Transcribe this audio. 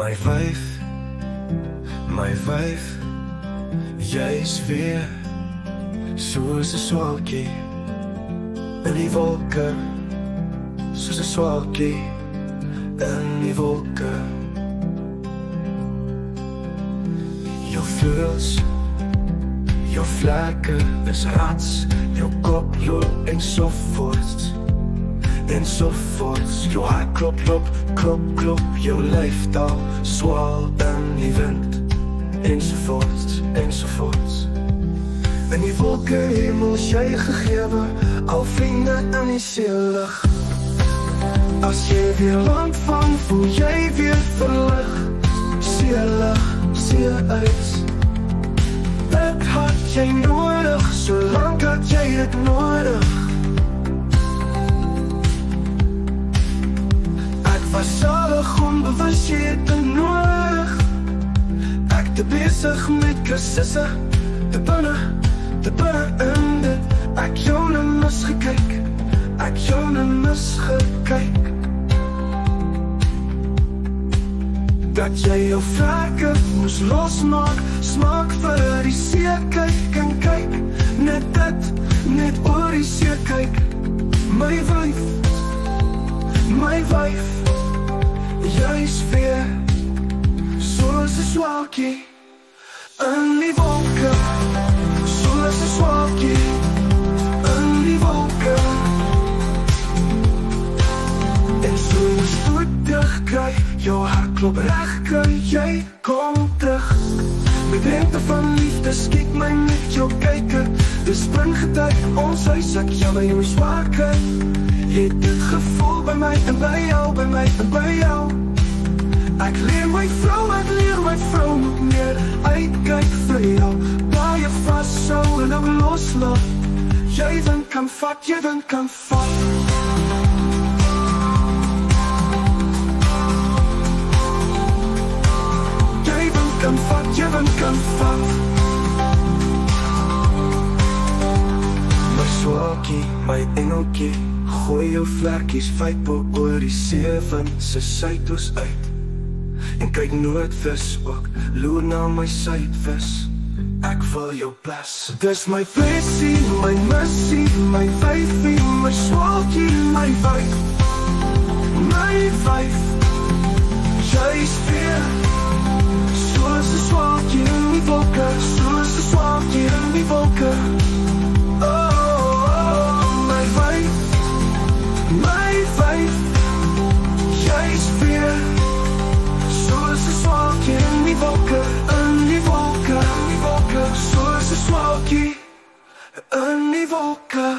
My wyf, jy's weer soos 'n swalkie in die wolke, soos 'n swalkie in die wolke. Jou vleugels, jou vlekke is rats, jou kop loop ensovoorts, ensovoorts. Jou hart klop, klop, klop, klop, jou lyf daal swaal in die wind, ensovoorts, ensovoorts. In die wolke hemel is jy gegewe, al vriende in die seelig. As jy weer land vang, voel jy weer verlig. Seelig, see uit. Dit had jy nodig, solang had jy dit nodig. Ek was zalig, onbewus jy het dit nodig. Ek te bezig met kursusse, te binne in dit. Ek jou nou misgekyk, ek jou nou misgekyk. Dat jy jou vlekke moes losmaak, smaak vir die see, kyk en kyk. Net dit, net oor die see kyk. My wyf, jy's weer soos 'n swalkie in die wolke, soos 'n swalkie in die wolke. En soos voetig kry, jou hart klop reg, kan jy kom terug. Met rente van liefde skiek my met jou kyker. Dis springgetyd, ons huis, ek jou by jou swaker. Het dit gevoel by my en by jou, by my en by jou. Ek leer my vrou moet meer uitkyk vir jou. Baie vasthou en ook loslaat. Jy dan kan vat, jy dan kan vat. Kan vat, jy dan kan vat. My swalkie, my engeltjie, gooi jou vlekkies vyp oor die sewe se suidoos uit. En kyk noordvis ook, loer na my suidvis. Ek wil jou plas. Dis my plessie, my missie, my vyfie, my swalkie, my vyf. My vyf, jy's weer soos 'n swalkie in die wolke, soos 'n swalkie in die wolke. Oh, my vyf, jy's weer soos 'n swalkie in die wolke, in die wolke, soos 'n swalkie in die wolke.